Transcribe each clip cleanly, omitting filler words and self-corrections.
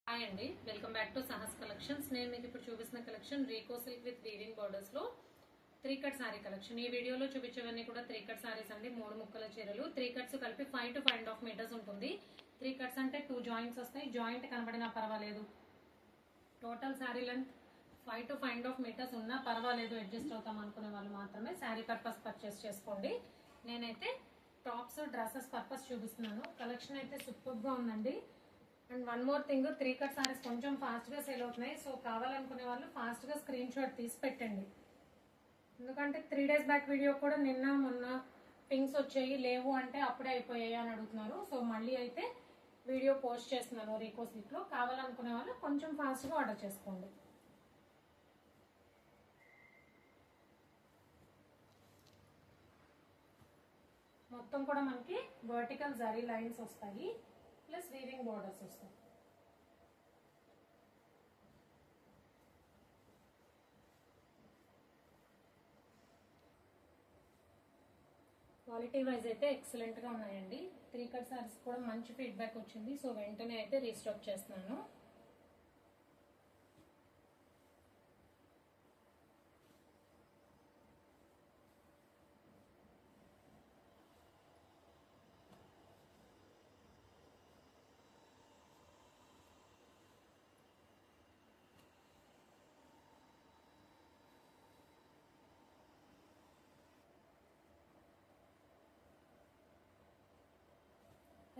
Hi అండి, welcome back to Sahas collections. నేను మీకు ఇప్పుడు చూపిస్తున్న collection Rico silk with weaving borders లో 3 కట్ సారీ కలెక్షన్. ఈ వీడియోలో చూపించేవన్నీ కూడా 3 కట్ సారీస్ అండి. 3 ముక్కల చీరలు. 3 కట్స్ కలిపి 5 to 5.5 మీటర్స్ ఉంటుంది. 3 కట్స్ అంటే 2 జాయింట్స్ వస్తాయి. జాయింట్ కనబడినా పర్వాలేదు. Total sari length 5 to 5.5 metres ఉన్నా పర్వాలేదు, అడ్జస్ట్ అవుతాం అనుకునే వాళ్ళు మాత్రమే సారీ పర్పస్ పర్చేస్ చేసుకోండి. నేనైతే టాప్స్ డ్రెస్సెస్ పర్పస్ చూపిస్తున్నాను. కలెక్షన్ అయితే సూపర్ గా ఉందండి. And one more thing, 3 cut saris కొంచెం ఫాస్ట్ గా సేల్ అవుతున్నాయి. సో కావాలనుకునే వాళ్ళు ఫాస్ట్ గా స్క్రీన్ షాట్ తీసి పెట్టండి. ఎందుకంటే 3 days బ్యాక్ వీడియో కూడా నిన్న మొన్న పింక్స్ వచ్చాయి, లేవు అంటే అప్పుడే అయిపోయాయి అని అడుగుతున్నారు. సో మళ్ళీ అయితే వీడియో పోస్ట్ చేస్తున్నాను రీకో సిల్క్ లో. కావాలనుకునే వాళ్ళు కొంచెం ఫాస్ట్ గా ఆర్డర్ చేసుకోండి. మొత్తం కూడా మనకి వర్టికల్ జరీ లైన్స్ వస్తాయి, ప్లస్ వీవింగ్ బోర్డర్స్ వస్తాయి. క్వాలిటీ వైజ్ అయితే ఎక్సలెంట్ గా ఉన్నాయండి. 3 కట్ సారీస్ కూడా మంచి ఫీడ్బ్యాక్ వచ్చింది. సో వెంటనే అయితే రీస్టాక్ చేస్తున్నాను.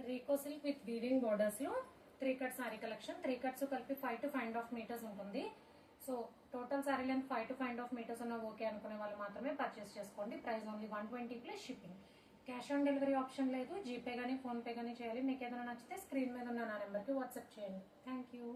Rico silk with weaving borders లో 3 కట్ సారీ కలెక్షన్. 3 కట్స్ కలిపి 5 to 5.5 మీటర్స్ ఉంటుంది. So total sari length 5 to 5.5 metres ఉన్న ఓకే అనుకునే వాళ్ళు మాత్రమే పర్చేస్ చేసుకోండి. Price only 120 plus shipping. Cash on delivery option లేదు. జీపే గానీ ఫోన్ పే గానీ చేయాలి. మీకు ఏదైనా నచ్చితే స్క్రీన్ మీద ఉన్న నా నెంబర్కి వాట్సాప్ చేయండి. Thank you.